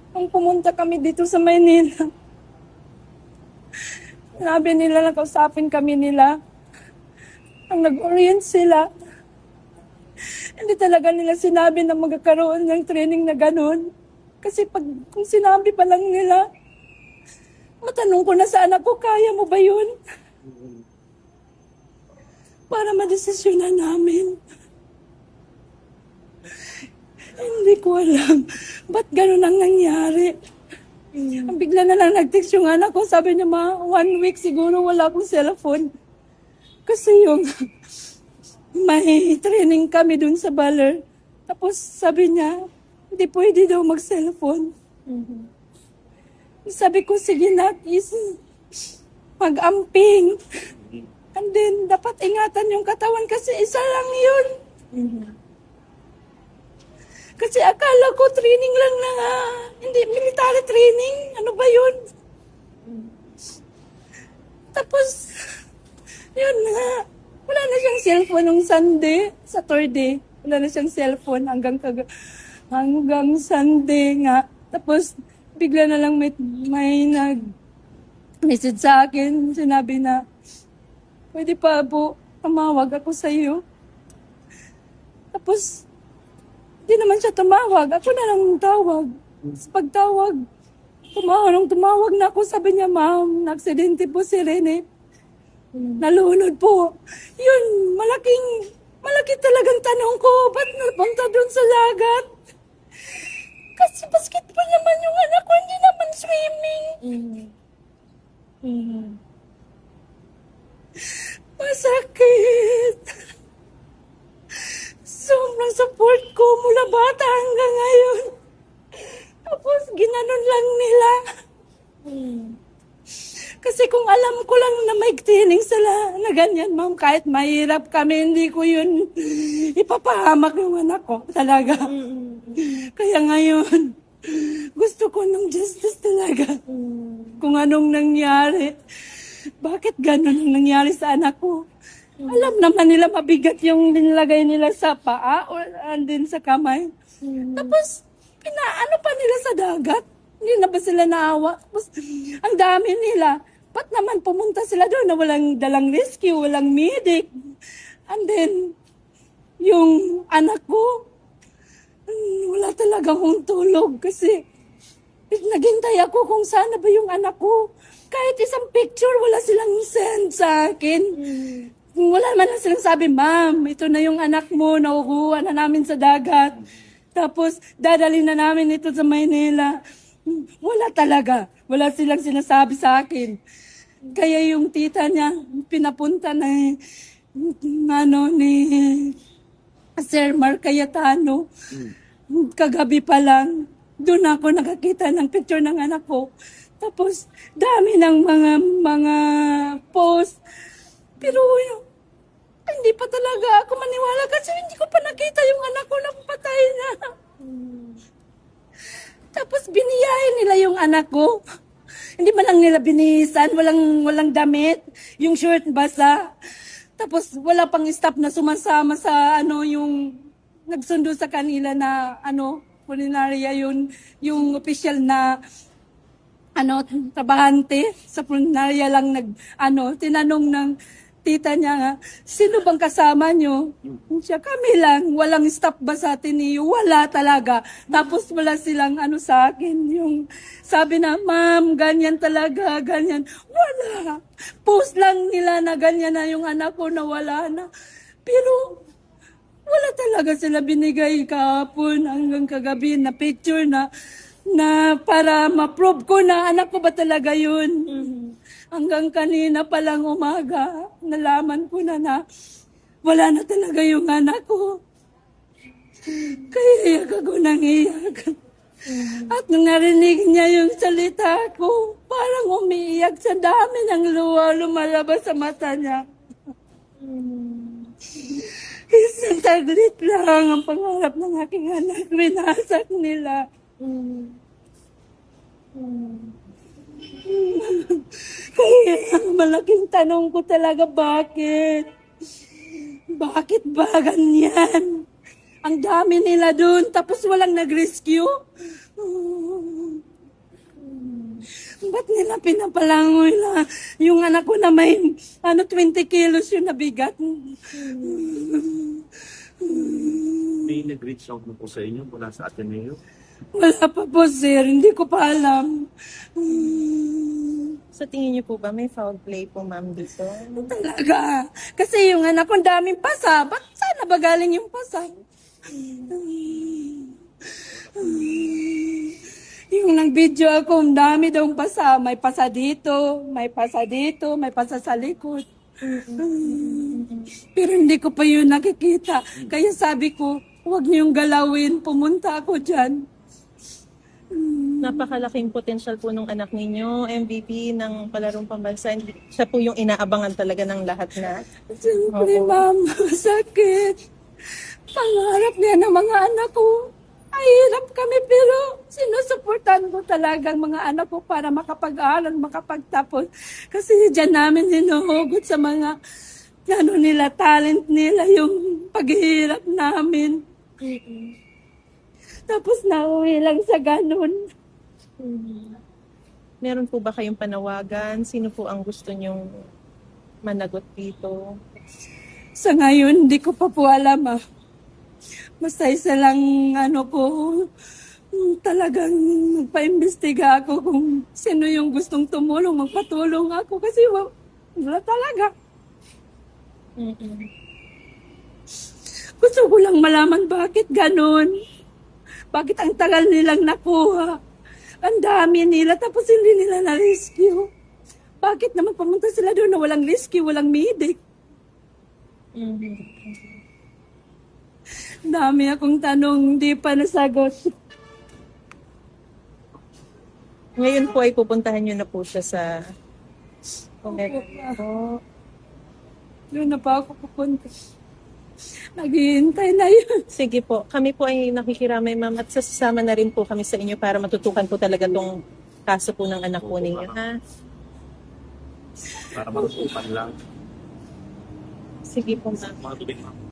Nung pumunta kami dito sa Maynila, sabi nila, nakausapin kami nila. Ang nag-orient sila, hindi talaga nila sinabi na magkakaroon ng training na ganun. Kasi kung sinabi pa lang nila, matanong ko na sa anak ko, kaya mo ba yun? Para madesisyonan namin. Hindi ko alam. Ba't ganun ang nangyari? Ang bigla na lang nag-text yung anak ko. Sabi niya, 1 week siguro wala akong cellphone. Kasi yung may training kami dun sa Baler. Tapos sabi niya, hindi pwede daw mag-cellphone. Sabi ko, sige na, mag-amping. And then, dapat ingatan yung katawan kasi isa lang yun. Kasi akala ko training lang na nga. Hindi, military training. Ano ba yun? Tapos, yun nga. Wala na siyang cellphone nung Sunday, Saturday. Wala na siyang cellphone hanggang Sunday nga. Tapos, bigla na lang may nag-message sa akin. Sinabi na, pwede pa po, tumawag ako sa iyo. Tapos, hindi naman siya tumawag. Ako na lang tawag. Sa pagtawag, tumawag na ako. Sabi niya, ma'am, na-aksidente po si Rene. Nalunod po. Yun, malaki talagang tanong ko. Ba't napunta doon sa dagat? Kasi basketball naman yung anak ko, hindi naman swimming. Masakit. Sobrang support ko mula bata hanggang ngayon. Tapos ginanon lang nila. Kasi kung alam ko lang na may training sila na ganyan, ma'am, kahit mahirap kami, hindi ko yun ipapahamak yung anak ko talaga. Kaya ngayon, gusto ko ng justice talaga. Kung anong nangyari. Bakit ganun ang nangyari sa anak ko? Alam naman nila mabigat yung nilagay nila sa paa o andin sa kamay. Tapos, pinaano pa nila sa dagat? Hindi na ba sila naawa? Tapos, ang dami nila. Ba't naman pumunta sila doon na walang dalang rescue, walang medic? And then, yung anak ko, wala talaga akong tulog kasi naghintay ako kung sana ba yung anak ko. Kahit isang picture, wala silang send sa akin. Wala man lang silang sabi, ma'am, ito na yung anak mo, nakukuha na namin sa dagat. Tapos, dadalhin na namin ito sa Maynila. Wala talaga. Wala silang sinasabi sa akin. Kaya yung tita niya, pinapunta na ni Sir Mark Cayetano. Kagabi pa lang, doon ako nakakita ng picture ng anak ko. Tapos, dami ng mga post. Pero, hindi pa talaga ako maniwala kasi hindi ko pa nakita yung anak ko na patay na. Tapos biniyahin nila yung anak ko. Hindi man lang nila binihisan, walang damit, yung shirt basa. Tapos wala pang staff na sumasama sa yung nagsundo sa kanila na pulinarya yung official na trabahante sa pulinarya lang tinanong ng tita niya nga, sino bang kasama nyo? Siya, kami lang. Walang staff ba sa atin niyo? Wala talaga. Tapos wala silang sa akin. Yung sabi na, ma'am, ganyan talaga, ganyan. Wala. Post lang nila na ganyan na yung anak ko na wala na. Pero wala talaga sila binigay kahapon hanggang kagabi na picture na para ma-prove ko na anak ko ba talaga yun. Hanggang kanina palang umaga, nalaman ko na wala na talaga yung anak ko. Kaya iyak ako nang iyak. At nung narinig niya yung salita ko, parang umiiyak sa dami ng luha lumalabas sa mata niya. Isang saglit lang ang pangarap ng aking anak. Winasak nila. Kaya malaking tanong ko talaga, bakit? Bakit ba ganyan? Ang dami nila doon, tapos walang nag-rescue? Ba't nila pinapalangoy lang? Yung anak ko na may 20 kilos yung nabigat. May nag-reach out na po sa inyo mula sa Ateneo? Wala pa po, sir. Hindi ko pa alam. Sa tingin niyo po ba may foul play po, ma'am, dito? Talaga. Kasi yung anak ko daming pasa. Ba't sana ba galing yung pasa? Yung nag-video ako, ang dami daw pasa. May pasa dito, may pasa dito, may pasa sa likod. Pero hindi ko pa yun nakikita. Kaya sabi ko, huwag niyong galawin. Pumunta ako dyan. Napakalaking potential po nung anak ninyo, MVP ng palarong pambansa. Siya po yung inaabangan talaga ng lahat na. Siyempre, Opo. ma'am, sakit. Pangarap niya ng mga anak ko. Ay, hirap kami pero sinusuportan ko talaga ang mga anak ko para makapag-aral, makapagtapos. Kasi dyan namin hinuhugot sa mga nila, talent nila, yung paghihirap namin. Tapos nauwi lang sa ganun. Meron po ba kayong panawagan? Sino po ang gusto nyong managot dito? Sa ngayon, hindi ko pa po alam Basta isa lang talagang magpa-imbestiga ako kung sino yung gustong tumulong, magpatulong ako kasi wala talaga. Gusto ko lang malaman bakit ganun. Bakit ang tagal nilang nakuha. Ang dami nila tapos hindi nila na-rescue. Bakit naman pumunta sila doon na walang rescue, walang medic? Dami akong tanong, hindi pa nasagot. Ngayon po ay pupuntahan nyo na po siya sa Omega po. Doon na pa ako pupunta. Naghihintay na yun. Sige po, kami po ay nakikiramay, ma'am, at sasama na rin po kami sa inyo para matutukan po talaga tong kaso po ng anak po ninyo, ha? Para matutupan lang. Sige po, ma'am. Mga tubig, ma'am.